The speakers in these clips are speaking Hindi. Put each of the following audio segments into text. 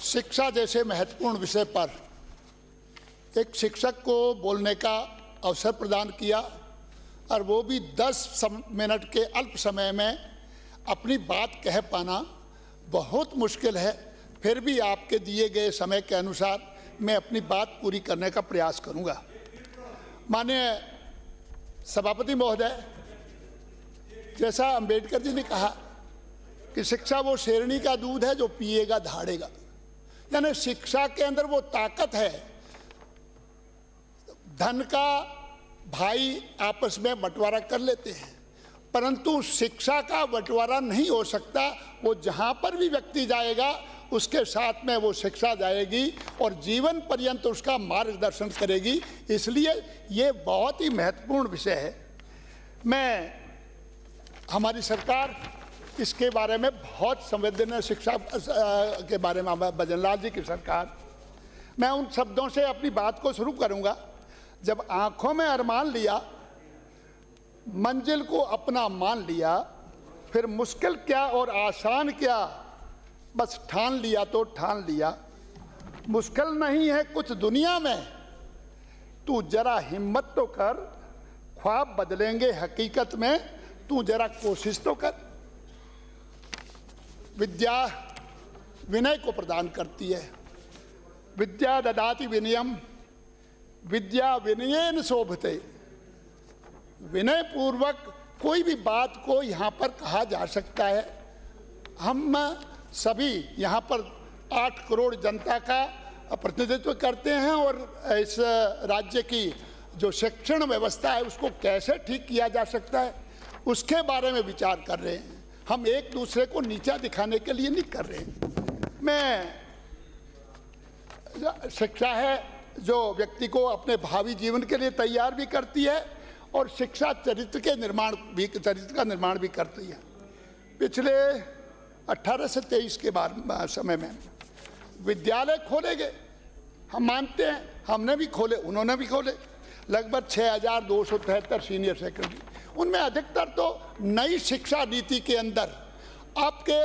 शिक्षा जैसे महत्वपूर्ण विषय पर एक शिक्षक को बोलने का अवसर प्रदान किया और वो भी 10 मिनट के अल्प समय में अपनी बात कह पाना बहुत मुश्किल है। फिर भी आपके दिए गए समय के अनुसार मैं अपनी बात पूरी करने का प्रयास करूंगा। माननीय सभापति महोदय, जैसा अंबेडकर जी ने कहा कि शिक्षा वो शेरनी का दूध है जो पिएगा धाड़ेगा, यानी शिक्षा के अंदर वो ताकत है। धन का भाई आपस में बंटवारा कर लेते हैं, परंतु शिक्षा का बंटवारा नहीं हो सकता। वो जहाँ पर भी व्यक्ति जाएगा उसके साथ में वो शिक्षा जाएगी और जीवन पर्यंत उसका मार्गदर्शन करेगी। इसलिए ये बहुत ही महत्वपूर्ण विषय है। हमारी सरकार इसके बारे में बहुत संवेदनशील शिक्षा के बारे में, भजनलाल जी की सरकार, मैं उन शब्दों से अपनी बात को शुरू करूंगा। जब आंखों में अरमान लिया, मंजिल को अपना मान लिया, फिर मुश्किल क्या और आसान क्या, बस ठान लिया तो ठान लिया। मुश्किल नहीं है कुछ दुनिया में, तू जरा हिम्मत तो कर, ख्वाब बदलेंगे हकीकत में, तू जरा कोशिश तो कर। विद्या विनय को प्रदान करती है। विद्या ददाति विनयम, विद्या विनयेन शोभते। विनय पूर्वक कोई भी बात को यहाँ पर कहा जा सकता है। हम सभी यहाँ पर 8 करोड़ जनता का प्रतिनिधित्व करते हैं और इस राज्य की जो शिक्षण व्यवस्था है उसको कैसे ठीक किया जा सकता है उसके बारे में विचार कर रहे हैं। हम एक दूसरे को नीचा दिखाने के लिए नहीं कर रहे हैं। शिक्षा है जो व्यक्ति को अपने भावी जीवन के लिए तैयार भी करती है और शिक्षा चरित्र का निर्माण भी करती है। पिछले 18 से 23 के बाद समय में विद्यालय खोले गए। हम मानते हैं, हमने भी खोले, उन्होंने भी खोले। लगभग 6273 सीनियर सेकेंडरी, उनमें अधिकतर तो नई शिक्षा नीति के अंदर आपके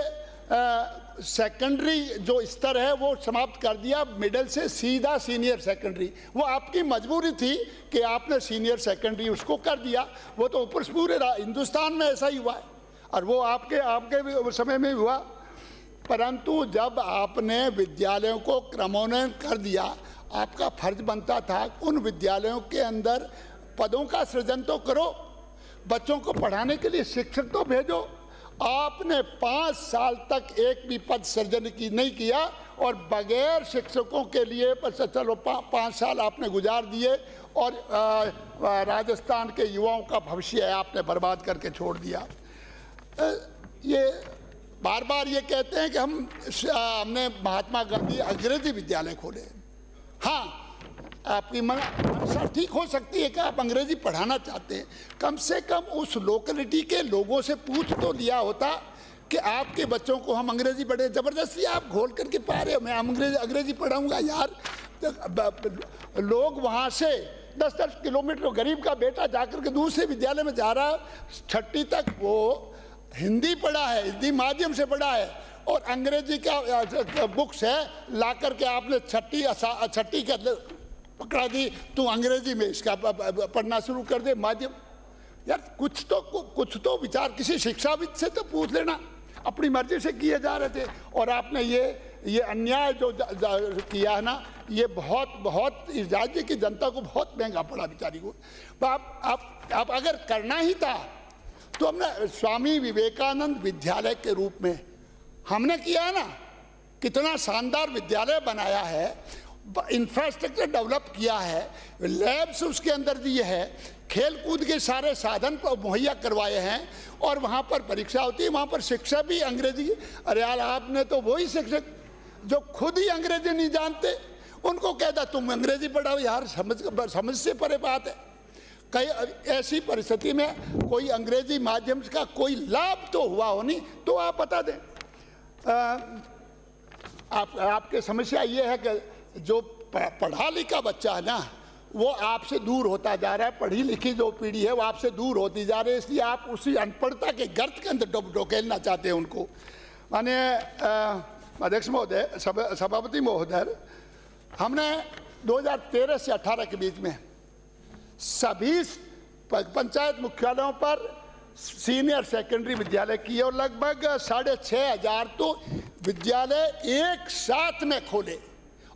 सेकेंडरी जो स्तर है वो समाप्त कर दिया, मिडिल से सीधा सीनियर सेकेंडरी। वो आपकी मजबूरी थी कि आपने सीनियर सेकेंडरी उसको कर दिया। वो तो ऊपर से पूरे हिंदुस्तान में ऐसा ही हुआ है और वो आपके समय में हुआ। परंतु जब आपने विद्यालयों को क्रमोन्नयन कर दिया, आपका फर्ज बनता था उन विद्यालयों के अंदर पदों का सृजन तो करो, बच्चों को पढ़ाने के लिए शिक्षक तो भेजो। आपने 5 साल तक एक भी पद सृजन नहीं किया और बगैर शिक्षकों के लिए चलो 5 साल आपने गुजार दिए और राजस्थान के युवाओं का भविष्य आपने बर्बाद करके छोड़ दिया। ये बार बार ये कहते हैं कि हमने महात्मा गांधी अंग्रेजी विद्यालय खोले। हाँ, आपकी मनसा ठीक हो सकती है कि आप अंग्रेजी पढ़ाना चाहते हैं, कम से कम उस लोकेलिटी के लोगों से पूछ तो लिया होता कि आपके बच्चों को हम अंग्रेजी पढ़े। ज़बरदस्ती आप घोल करके पा रहे हो, मैं अंग्रेजी पढ़ाऊँगा यार। लोग वहाँ से 10-10 किलोमीटर, गरीब का बेटा जाकर के दूसरे विद्यालय में जा रहा है, 6ठी तक वो हिंदी पढ़ा है, हिंदी माध्यम से पढ़ा है और अंग्रेजी का बुक्स है ला करके आपने 6ठी का पकड़ा दी, तू अंग्रेजी में इसका पढ़ना शुरू कर दे माध्यम। यार कुछ तो विचार किसी शिक्षाविद से तो पूछ लेना। अपनी मर्जी से किए जा रहे थे और आपने ये अन्याय जो किया है ना, ये बहुत इस राज्य की जनता को बहुत महंगा पड़ा बेचारी को। तो आप अगर करना ही था तो हमने स्वामी विवेकानंद विद्यालय के रूप में हमने किया है ना, कितना शानदार विद्यालय बनाया है, इंफ्रास्ट्रक्चर डेवलप किया है, लैब्स उसके अंदर दिए हैं, खेल कूद के सारे साधन मुहैया करवाए हैं और वहाँ पर परीक्षा होती है, वहाँ पर शिक्षा भी अंग्रेजी। अरे यार, आपने तो वही शिक्षक जो खुद ही अंग्रेजी नहीं जानते उनको कहता तुम अंग्रेजी पढ़ाओ। यार समझ से परे बात है। कई ऐसी परिस्थिति में कोई अंग्रेजी माध्यम का कोई लाभ तो हुआ हो नहीं, तो आप बता दें। आपके समस्या ये है कि जो पढ़ा लिखा बच्चा है ना वो आपसे दूर होता जा रहा है। पढ़ी लिखी जो पीढ़ी है वो आपसे दूर होती जा रही है, इसलिए आप उसी अनपढ़ता के गर्त के अंदर ढकेलना चाहते हैं उनको। माने अध्यक्ष महोदय, सभापति महोदय, हमने 2013 से 18 के बीच में सभी पंचायत मुख्यालयों पर सीनियर सेकेंडरी विद्यालय किए और लगभग 6,500 तो विद्यालय एक साथ में खोले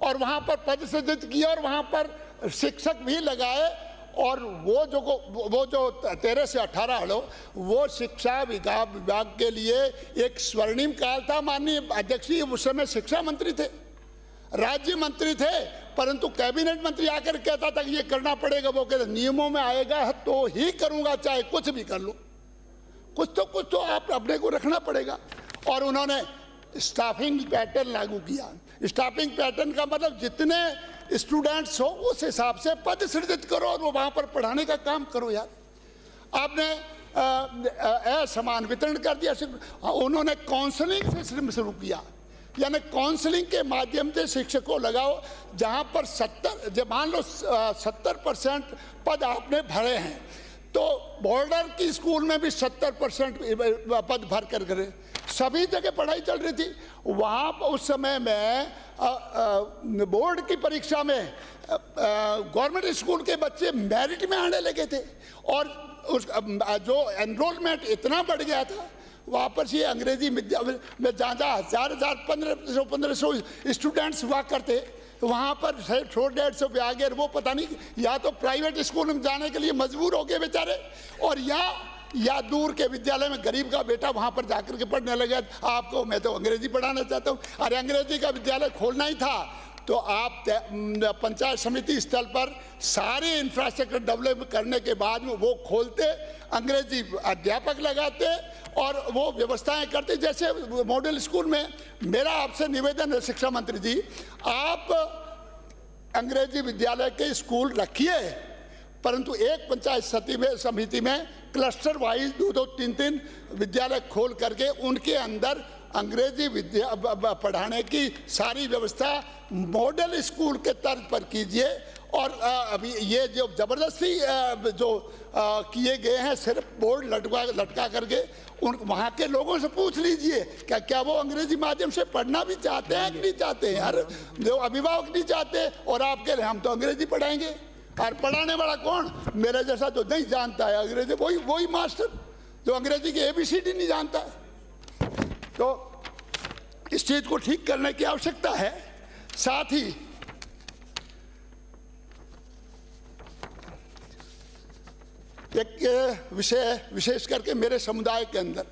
और वहाँ पर पद सृजित किए और वहाँ पर शिक्षक भी लगाए। और वो जो 13 से 18 वो शिक्षा विभाग के लिए एक स्वर्णिम काल था। माननीय अध्यक्ष जी उस समय शिक्षा मंत्री थे, राज्य मंत्री थे, परंतु कैबिनेट मंत्री आकर कहता था कि ये करना पड़ेगा। वो कहते नियमों में आएगा तो ही करूँगा, चाहे कुछ भी कर लो, कुछ तो आप अपने को रखना पड़ेगा। और उन्होंने स्टाफिंग पैटर्न लागू किया। स्टाफिंग पैटर्न का मतलब जितने स्टूडेंट्स हो उस हिसाब से पद सृजित करो और वो वहाँ पर पढ़ाने का काम करो। यार आपने असमान वितरण कर दिया। उन्होंने काउंसलिंग से शुरू किया, यानी काउंसलिंग के माध्यम से शिक्षकों लगाओ। जहाँ पर 70 मान लो 70% पद आपने भरे हैं तो बॉर्डर की स्कूल में भी 70% पद भर कर करें। सभी जगह पढ़ाई चल रही थी। वहाँ उस समय में बोर्ड की परीक्षा में गवर्नमेंट स्कूल के बच्चे मेरिट में आने लगे थे और उस जो एनरोलमेंट इतना बढ़ गया था। वापस ये अंग्रेजी विद्यालय में जहाँ 1500 स्टूडेंट्स हुआ करते, वहाँ पर 150 पे आ गए। वो पता नहीं या तो प्राइवेट स्कूल में जाने के लिए मजबूर हो गए बेचारे, और या दूर के विद्यालय में गरीब का बेटा वहाँ पर जाकर के पढ़ने लगा। आपको मैं तो अंग्रेजी पढ़ाना चाहता हूँ, अरे अंग्रेजी का विद्यालय खोलना ही था तो आप पंचायत समिति स्तर पर सारे इंफ्रास्ट्रक्चर डेवलप करने के बाद में वो खोलते, अंग्रेजी अध्यापक लगाते और वो व्यवस्थाएं करते। जैसे मॉडल स्कूल में मेरा आपसे निवेदन है शिक्षा मंत्री जी, आप अंग्रेजी विद्यालय के स्कूल रखिए, परंतु एक पंचायत समिति में क्लस्टर वाइज 2-3 विद्यालय खोल करके उनके अंदर अंग्रेजी विद्या पढ़ाने की सारी व्यवस्था मॉडल स्कूल के तर्ज पर कीजिए। और अभी ये जो जबरदस्ती जो किए गए हैं सिर्फ बोर्ड लटका करके, वहाँ के लोगों से पूछ लीजिए क्या वो अंग्रेजी माध्यम से पढ़ना भी चाहते हैं कि नहीं चाहते हैं। यार जो अभिभावक नहीं चाहते और आप कह रहे हम तो अंग्रेजी पढ़ाएंगे, और पढ़ाने वाला कौन? मेरे जैसा जो नहीं जानता है अंग्रेजी, वही मास्टर जो अंग्रेजी की ABCD नहीं जानता है। तो इस चीज को ठीक करने की आवश्यकता है। साथ ही एक विषय विशेष करके मेरे समुदाय के अंदर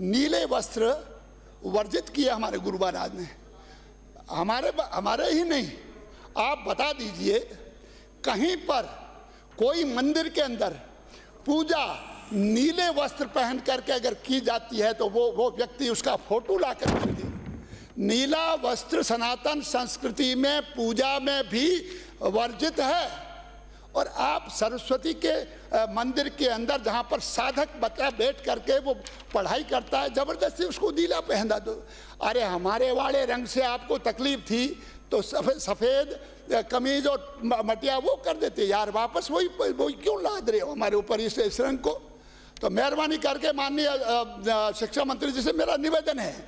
नीले वस्त्र वर्जित किए हमारे गुरु महाराज ने। हमारे ही नहीं, आप बता दीजिए कहीं पर कोई मंदिर के अंदर पूजा नीले वस्त्र पहन करके अगर की जाती है तो वो व्यक्ति उसका फोटो ला कर दी। नीला वस्त्र सनातन संस्कृति में पूजा में भी वर्जित है। और आप सरस्वती के मंदिर के अंदर जहाँ पर साधक बच्चा बैठ करके वो पढ़ाई करता है, जबरदस्ती उसको नीला पहना दो। अरे हमारे वाले रंग से आपको तकलीफ थी तो सफ़ेद कमीज और मटिया वो कर देते। यार वापस वही क्यों लाद रहे हो हमारे ऊपर इस रंग को? तो मेहरबानी करके माननीय शिक्षा मंत्री जी से मेरा निवेदन है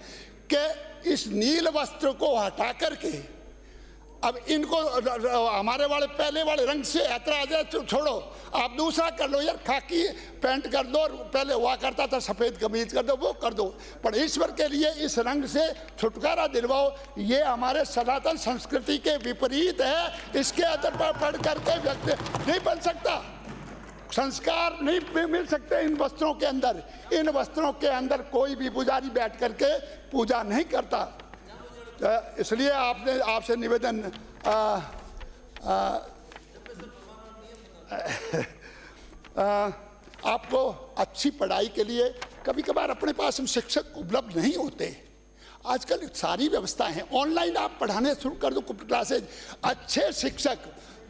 कि इस नील वस्त्र को हटा करके अब इनको हमारे वाले पहले वाले रंग से ऐतराज है, छोड़ो, आप दूसरा कर लो। यार खाकी पैंट कर दो, और पहले हुआ करता था सफ़ेद कमीज कर दो, वो कर दो, पर ईश्वर के लिए इस रंग से छुटकारा दिलवाओ। ये हमारे सनातन संस्कृति के विपरीत है। इसके आधार पर पढ़ करके व्यक्ति नहीं बन सकता, संस्कार नहीं मिल सकते इन वस्त्रों के अंदर। इन वस्त्रों के अंदर कोई भी पुजारी बैठ करके पूजा नहीं करता। इसलिए आपसे निवेदन आपको अच्छी पढ़ाई के लिए कभी कभार अपने पास शिक्षक उपलब्ध नहीं होते। आजकल सारी व्यवस्थाएं हैं, ऑनलाइन आप पढ़ाने शुरू कर दो क्लासेज। अच्छे शिक्षक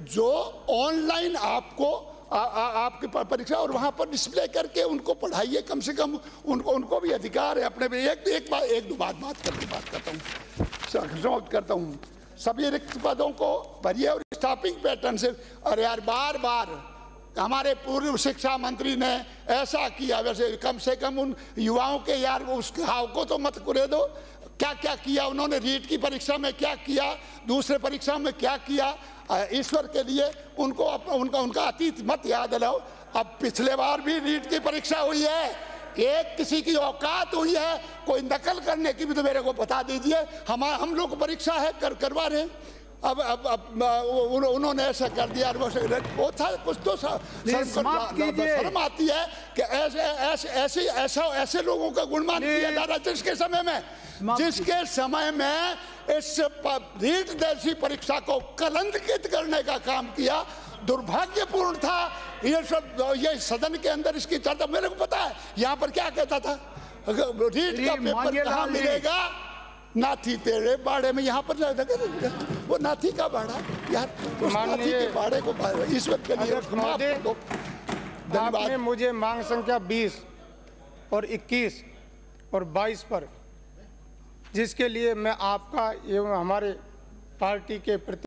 जो ऑनलाइन आपको आपकी परीक्षा और वहाँ पर डिस्प्ले करके उनको पढ़ाइए। कम से कम उनको भी अधिकार है अपने में। एक दो बात करता हूँ सभी रिक्त पदों को भरिए और स्टाफिंग पैटर्न से। अरे यार बार बार हमारे पूर्व शिक्षा मंत्री ने ऐसा किया, वैसे कम से कम उन युवाओं के यार उस घाव को तो मत कुरे दो। क्या क्या किया उन्होंने, रीट की परीक्षा में क्या किया, दूसरे परीक्षा में क्या किया। ईश्वर के लिए उनको उनका अतीत मत याद दिलाओ। अब पिछले बार भी रीट की परीक्षा हुई है, एक किसी की औकात हुई है कोई नकल करने की भी तो मेरे को बता दीजिए। हम लोग परीक्षा है करवा रहे हैं। अब उन्होंने ऐसा कर दिया, वो था कुछ तो शर्म आती है कि ऐसे लोगों का गुणमान किया जा रहा है जिसके समय में इस रीट जैसी परीक्षा को कलंकित करने का काम किया। दुर्भाग्यपूर्ण था ये सब। ये सदन के अंदर इसकी चर्चा, मेरे को पता है यहाँ पर क्या कहता था, रीट का पेपर कहाँ मिलेगा, नाथी तेरे बाड़े में। यहाँ पर वो नाथी का बाड़ा यार, उस नाथी के बाड़े को ईश्वर के लिए आपने मुझे मांग संख्या 20 और 21 और 22 पर, जिसके लिए मैं आपका एवं हमारे पार्टी के प्रति